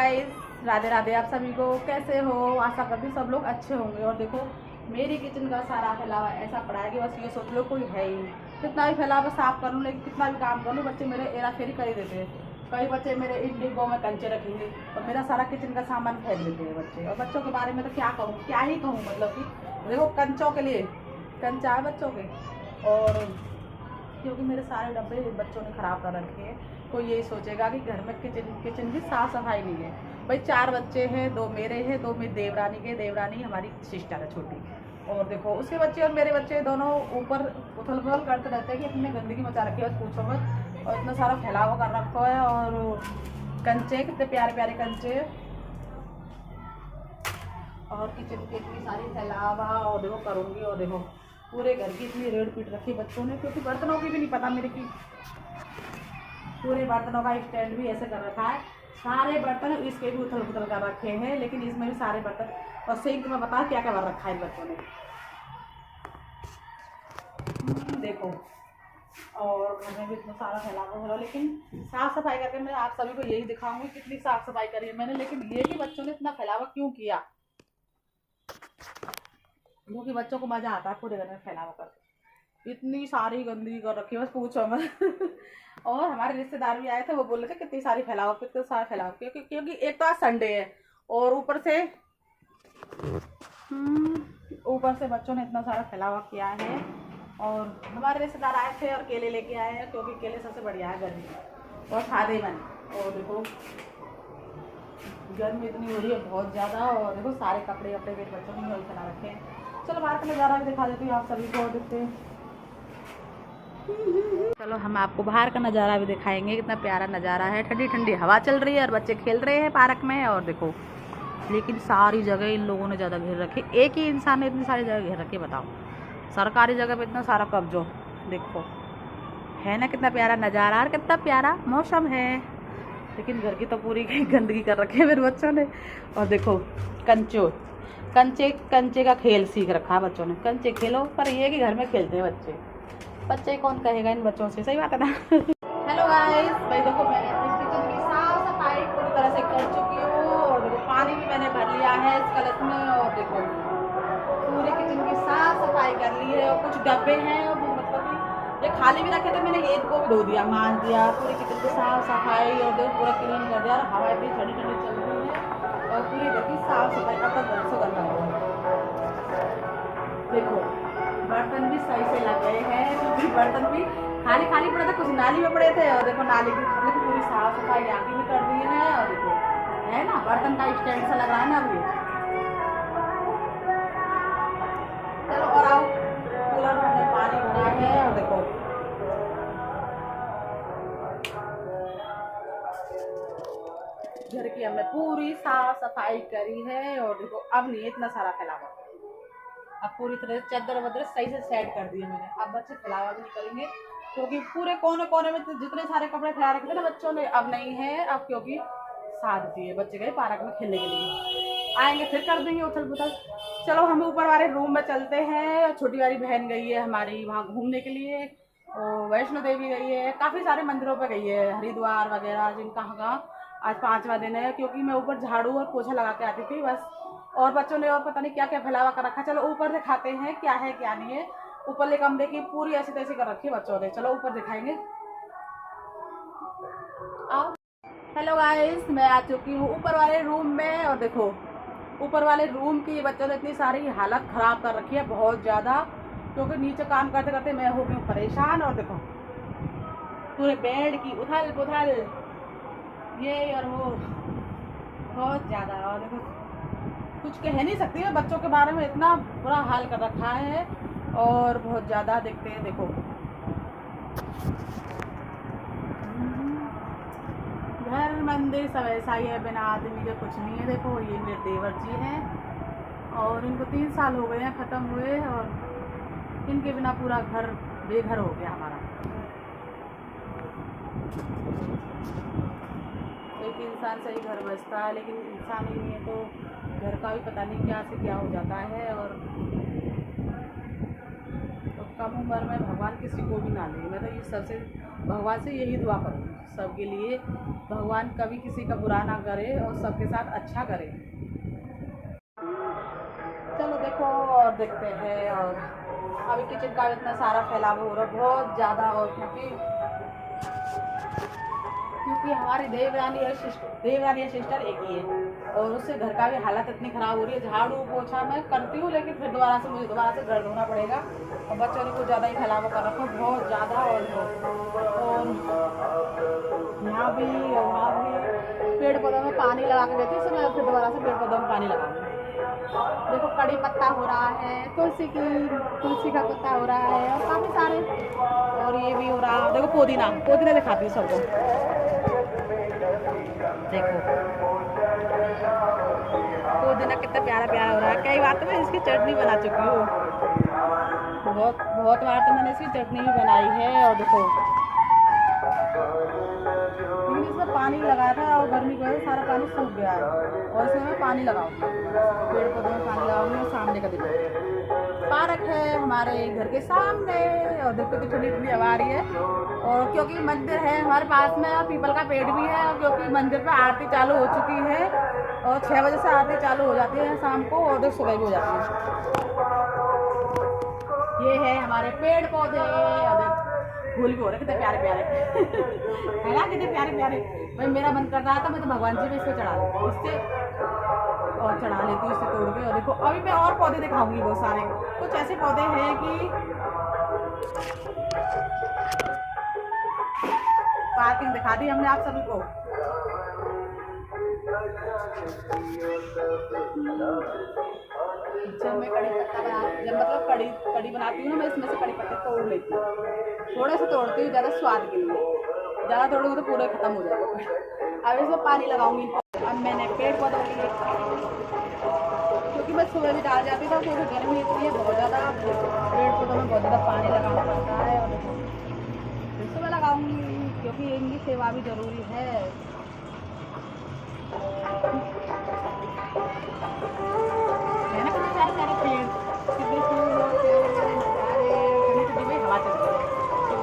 Guys, Radhe Radhe. आप सभी को कैसे हो? आशा करती सब लोग अच्छे होंगे। और देखो मेरी किचन का सारा फैलावा ऐसा पड़ा है कि बस ये सोच लो कोई है ही नहीं। कितना भी फैलावा साफ कर लूँ, लेकिन कितना भी काम कर लूँ, बच्चे मेरे हेरा फेरी कर ही देते हैं। कई बच्चे मेरे इन डिब्बों में कंचे रखेंगे और मेरा सारा किचन का सामान फेंक देते हैं बच्चे। और बच्चों के बारे में तो क्या कहूँ, क्या ही कहूँ, मतलब कि देखो कंचों के लिए कंचा है बच्चों के। और क्योंकि मेरे सारे डब्बे बच्चों ने ख़राब कर रखे हैं, कोई यही सोचेगा कि घर में किचन की साफ़ सफाई नहीं है। भाई 4 बच्चे हैं, 2 मेरे हैं, 2 मेरी देवरानी के। देवरानी हमारी सिस्टर है छोटी। और देखो उसके बच्चे और मेरे बच्चे दोनों ऊपर उथल पुथल करते रहते हैं कि अपने गंदगी मचा रखी है, पूछो मत। और इतना सारा फैलावा कर रखा है। और कंचे कितने प्यारे प्यारे कंचे, और किचन की इतनी सारी फैलावा। और देखो करूँगी, और देखो पूरे घर की इतनी रेड पीट रखी बच्चों ने, क्योंकि बर्तनों की भी नहीं पता मेरे की। पूरे बर्तनों का स्टैंड भी ऐसे कर रखा है, सारे बर्तन इसके भी उथल पुथल कर रखे हैं, लेकिन इसमें भी सारे बर्तन। और सिंक में बता क्या क्या कर रखा है इन बच्चों ने, देखो। और घर में भी इतना सारा फैलावा हो, लेकिन साफ़ सफाई करके मैं आप सभी को यही दिखाऊंगी कितनी साफ़ सफाई करी है मैंने। लेकिन ये कि बच्चों ने इतना फैलावा क्यों किया, क्योंकि बच्चों को मज़ा आता है पूरे घर में फैलावा करके। इतनी सारी गंदगी कर रखी है, बस पूछो मत। और हमारे रिश्तेदार भी आए थे, वो बोल रहे थे कितनी सारी फैलाओ, कितने सारे फैलाओ, क्योंकि एक तो आज संडे है, और ऊपर से बच्चों ने इतना सारा फैलावा किया है। और हमारे रिश्तेदार आए थे और केले लेके आए हैं, क्योंकि केले सबसे बढ़िया है गर्मी में और फायदेमंद। और देखो गर्मी इतनी हो रही है बहुत ज़्यादा। और देखो सारे कपड़े अपने पेट बच्चों ने फैला रखे हैं। चलो बाहर का नज़ारा भी दिखा देती हूँ आप सभी को, देखते हैं। चलो हम आपको बाहर का नज़ारा भी दिखाएंगे, कितना प्यारा नज़ारा है। ठंडी ठंडी हवा चल रही है और बच्चे खेल रहे हैं पार्क में। और देखो लेकिन सारी जगह इन लोगों ने ज़्यादा घेर रखी, एक ही इंसान ने इतनी सारी जगह घेर रखी, बताओ। सरकारी जगह पे इतना सारा कब्जो, देखो है ना कितना प्यारा नज़ारा और कितना प्यारा मौसम है। लेकिन घर की तो पूरी गंदगी कर रखी है मेरे बच्चों ने। और देखो कंचे का खेल सीख रखा है बच्चों ने। कंचे खेलो, पर ये कि घर में खेलते हैं बच्चे कौन कहेगा इन बच्चों से, सही बात है ना। हेलो गाइस, भाई देखो मैं अपनी किचन की साफ सफाई पूरी तरह से कर चुकी हूँ। और देखो पानी भी मैंने भर लिया है इस कलश में। और देखो पूरी किचन की साफ सफाई कर ली है। और कुछ डब्बे हैं, और मतलब कि ये खाली भी रखे थे, मैंने एक को भी धो दिया, मांज दिया, पूरी किचन की साफ सफाई। और देखो पूरा क्लीन कर दिया। और हवा इतनी ठंडी ठंडी चल रही है, और पूरी घर की साफ सफाई का तो घर से करना है। देखो बर्तन भी सही से लग गए हैं, क्योंकि बर्तन भी खाली खाली पड़े थे, कुछ नाली में पड़े थे। और देखो नाली की मतलब पूरी साफ सफाई आगे भी कर दी है। और देखो है ना बर्तन का स्टैंड सा लग रहा है ना अभी। चलो और आओ, कूलर में पानी भरा है। और देखो घर की हमने पूरी साफ सफाई करी है। और देखो अब नहीं इतना सारा फैलावा, अब पूरी तरह से चादर वदर सही से सेट कर दिए मैंने। अब बच्चे फैलावा भी नहीं करेंगे, क्योंकि पूरे कोने कोने में जितने सारे कपड़े फैला रखे थे ना बच्चों ने, अब नहीं है। अब क्योंकि शादी है, बच्चे गए पार्क में खेलने के लिए, आएंगे फिर कर देंगे उथल पुथल। चलो हम ऊपर वाले रूम में चलते हैं। छोटी वाली बहन गई है हमारी वहाँ घूमने के लिए, और वैष्णो देवी गई है, काफ़ी सारे मंदिरों पर गई है, हरिद्वार वगैरह जिनका कहाँ। आज 5वां दिन है, क्योंकि मैं ऊपर झाड़ू और पोछा लगा के आती थी बस। और बच्चों ने और पता नहीं क्या क्या फैलावा कर रखा। चलो ऊपर दिखाते हैं क्या है क्या नहीं है। ऊपरले कमरे की पूरी ऐसी तैसी कर रखी है बच्चों ने, चलो ऊपर दिखाएंगे, आओ। हेलो गाइस, मैं आ चुकी हूँ ऊपर वाले रूम में। और देखो ऊपर वाले रूम की बच्चों ने इतनी सारी हालत ख़राब कर रखी है बहुत ज़्यादा, क्योंकि नीचे काम करते करते मैं हो गई हूँ परेशान। और देखो पूरे बेड की उथल पुथल, ये और वो बहुत ज़्यादा। और देखो कुछ कह नहीं सकती है बच्चों के बारे में, इतना बुरा हाल कर रखा है। और बहुत ज़्यादा देखते हैं, देखो घर मंदिर सब ऐसा ही है, बिना आदमी के कुछ नहीं है। देखो ये मेरे देवर जी हैं, और इनको 3 साल हो गए हैं ख़त्म हुए, और इनके बिना पूरा घर बेघर हो गया हमारा। एक इंसान से ही घर बसता है, लेकिन इंसान ही नहीं है तो घर का भी पता नहीं क्या से क्या हो जाता है। और तो कम उम्र में भगवान किसी को भी ना ले। मैं तो ये सबसे भगवान से यही दुआ करूँगी सबके लिए, भगवान कभी किसी का बुरा ना करे और सबके साथ अच्छा करे। चलो देखो और देखते हैं। और अभी किचन का इतना सारा फैलाव हो रहा है बहुत ज़्यादा, और क्योंकि हमारी देवरानी सिस्टर एक ही है और उससे घर का भी हालत इतनी ख़राब हो रही है। झाड़ू पोछा मैं करती हूँ लेकिन फिर मुझे दोबारा से घर धोना पड़ेगा, और बच्चों ने कुछ ज़्यादा ही फैलाव कर रखा है बहुत ज़्यादा। और यहाँ भी पेड़ पौधों में पानी लगा के देती हूँ, उससे मैं फिर दोबारा से पेड़ पौधों में पानी लगाऊंगी। देखो कड़ी पत्ता हो रहा है, तुलसी का पत्ता हो रहा है और काफ़ी सारे, और ये भी हो रहा है। देखो पुदीना दिखाती हूँ सबको। देखो पुदीना कितना प्यारा हो रहा है। कई बार तो मैं इसकी चटनी बना चुकी हूँ, बहुत बार तो मैंने इसकी चटनी भी बनाई है। और देखो लेकिन इसमें पानी लगाया था और गर्मी की वजह से सारा पानी सूख गया है, और इसमें मैं पानी लगाऊंगी, पेड़ पौधों में पानी लगाऊंगी। और सामने का देखो पार्क है हमारे घर के सामने, और देखो तो ठंडी ठंडी हवा आ रही है। और क्योंकि मंदिर है हमारे पास में और पीपल का पेड़ भी है, और क्योंकि मंदिर पर आरती चालू हो चुकी है और 6 बजे से आरती चालू हो जाती है शाम को, और सुबह भी हो जाती है। ये है हमारे पेड़ पौधे, फूल भी हो रहे कितने प्यारे है ना, कितने प्यारे। भाई मेरा मन कर रहा था मैं तो भगवान जी में इसको चढ़ा लेती हूँ, इससे और चढ़ा लेती हूँ इससे तोड़ के। और देखो अभी मैं और पौधे दिखाऊंगी बहुत सारे, कुछ ऐसे पौधे हैं कि पार्किंग दिखा दी हमने आप सभी को। जब मैं कड़ी बनाती हूँ ना, मैं इसमें से कड़ी पत्ते तोड़ लेती हूँ, थोड़े से तोड़ती हूँ ज़्यादा स्वाद के लिए, ज़्यादा तोड़ूंगी तो पूरा खत्म हो जाएगा। अब इसमें पानी लगाऊंगी। अब मैंने पेड़ पौधों के लिए, क्योंकि मैं सुबह भी डाल जाती था, क्योंकि गर्मी इतनी है बहुत ज़्यादा, पेड़ पौधों में बहुत ज़्यादा पानी लगाना पड़ता है। और फिर सुबह लगाऊंगी क्योंकि इनकी सेवा भी ज़रूरी है।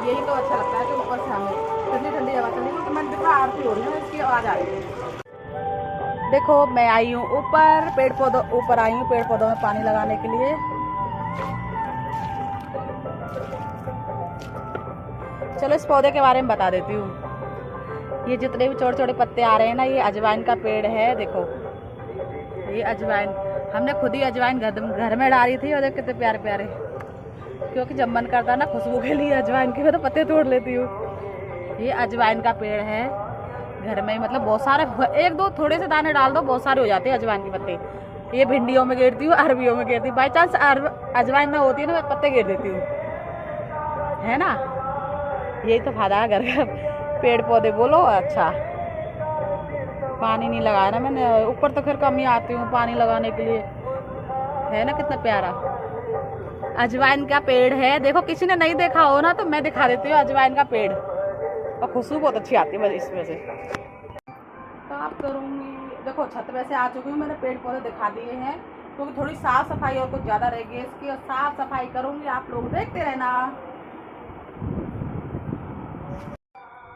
यही तो अच्छा लगता है कि ऊपर से हमें ठंडी ठंडी हवा चल रही है, क्योंकि मंदिर में आरती हो रही है, इसकी आवाज़ आ रही है। देखो मैं आई हूँ ऊपर, ऊपर आई हूँ पेड़ पौधों में पानी लगाने के लिए। चलो इस पौधे के बारे में बता देती हूँ। ये जितने भी छोटे छोटे पत्ते आ रहे हैं ना, ये अजवाइन का पेड़ है। देखो ये अजवाइन हमने खुद ही अजवाइन घर में डाली थी, और कितने प्यारे, क्योंकि जब मन करता है ना खुशबू के लिए अजवाइन के, मैं तो पत्ते तोड़ लेती हूँ। ये अजवाइन का पेड़ है घर में, मतलब बहुत सारे, एक दो थोड़े से दाने डाल दो बहुत सारे हो जाते हैं अजवाइन के पत्ते। ये भिंडियों में घेरती हूँ, अरबियों में घेरती हूँ, बाई चांस अजवाइन ना होती है ना, मैं पत्ते घेर देती हूँ, है ना। यही तो फायदा है घर का पेड़ पौधे बोलो। अच्छा पानी नहीं लगाया ना मैंने, ऊपर तो फिर कम ही आती हूँ पानी लगाने के लिए, है ना कितना प्यारा अजवाइन का पेड़ है। देखो किसी ने नहीं देखा हो ना तो मैं दिखा देती हूँ अजवाइन का पेड़, और खुशबू बहुत अच्छी आती है इसमें से। साफ करूँगी। देखो छत पे से आ चुकी हूँ, मैंने पेड़ पौधे दिखा दिए हैं, क्योंकि थोड़ी साफ सफाई और कुछ ज़्यादा रहेगी इसकी, और साफ सफाई करूँगी, आप लोग देखते रहना।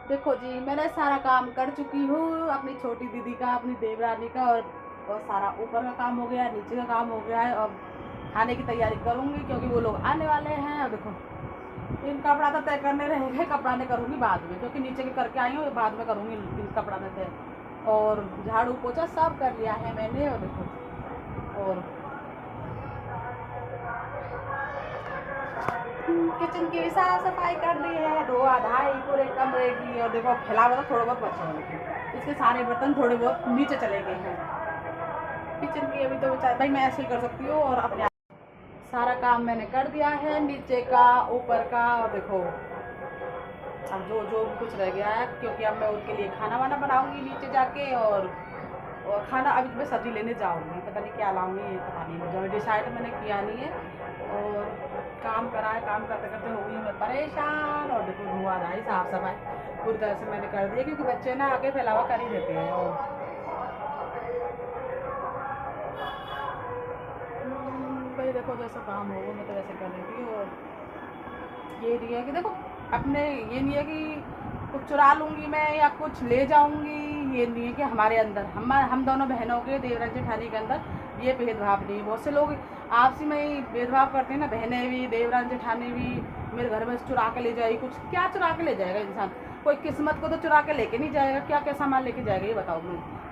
देखो जी मैंने सारा काम कर चुकी हूँ, अपनी छोटी दीदी का, अपनी देवरानी का, और सारा ऊपर का काम हो गया, नीचे का काम हो गया है। और खाने की तैयारी करूँगी क्योंकि वो लोग आने वाले हैं। और देखो इन कपड़ा तो तय करने रहेंगे, कपड़ा ने करूँगी बाद में, क्योंकि नीचे के करके आई हूँ, बाद में करूँगी इन कपड़ा ने तय। और झाड़ू पोछा सब कर लिया है मैंने। और देखो और किचन की भी साफ सफाई कर दी है, धोआ धाई पूरे कमरे की। और देखो फैलावा तो थोड़ा बहुत बचा है, इसके सारे बर्तन थोड़े बहुत नीचे चले गए हैं किचन की। अभी तो बेचारे भाई मैं ऐसे ही कर सकती हूँ, और अपने सारा काम मैंने कर दिया है, नीचे का ऊपर का। और देखो अब जो कुछ रह गया है, क्योंकि अब मैं उनके लिए खाना वाना बनाऊंगी नीचे जाके। और खाना अभी मैं सब्जी लेने जाऊंगी, पता नहीं क्या लाऊंगी, पता नहीं, जो डिसाइड मैंने किया नहीं है। और काम करा है, काम करते करते हो गई मैं परेशान। और देखो धुआं धाई साफ सफाई पूरी तरह से मैंने कर दी है, क्योंकि बच्चे ना आगे फैलावा कर ही देते हैं। और भाई देखो जैसा काम होगा मैं तो वैसे कर देती हूँ। और ये नहीं है कि देखो अपने, ये नहीं है कि कुछ चुरा लूँगी मैं या कुछ ले जाऊँगी, ये नहीं है कि हमारे अंदर हम दोनों बहनों के देवरानी जेठानी के अंदर ये भेदभाव नहीं है। बहुत से लोग आपसी में ही भेदभाव करते हैं ना, बहनें भी देवरानी जेठानी भी, मेरे घर में चुरा के ले जाएगी कुछ, क्या चुरा के ले जाएगा इंसान? कोई किस्मत को तो चुरा के लेके नहीं जाएगा, क्या क्या सामान लेके जाएगा ये बताओ।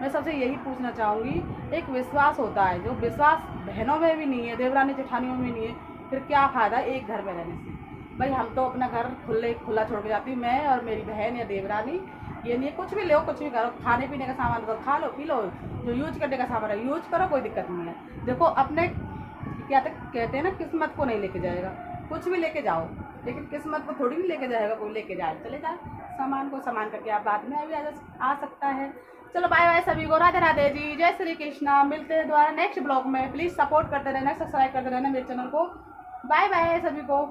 मैं सबसे यही पूछना चाहूँगी, एक विश्वास होता है, जो विश्वास बहनों में भी नहीं है, देवरानी जेठानियों में नहीं है, फिर क्या फ़ायदा एक घर में रहने से? भाई हम तो अपना घर खुला छोड़ के जाती हूँ, मैं और मेरी बहन या देवरानी। ये नहीं है कुछ भी लो, कुछ भी करो, खाने पीने का सामान तो खा लो पी लो, जो यूज करने का सामान है यूज करो, कोई दिक्कत नहीं है। देखो अपने क्या कहते हैं ना, किस्मत को नहीं लेके जाएगा, कुछ भी लेके जाओ, लेकिन किस्मत को थोड़ी नहीं लेके जाएगा कोई, लेके जाए चले जाए सामान को, सामान करके आप बाद में अभी आ सकता है। चलो बाय बाय सभी को, राधे राधे जी, जय श्री कृष्णा। मिलते हैं दोबारा नेक्स्ट ब्लॉग में, प्लीज़ सपोर्ट करते रहना, सब्सक्राइब करते रहना मेरे चैनल को। बाय बाय सभी को।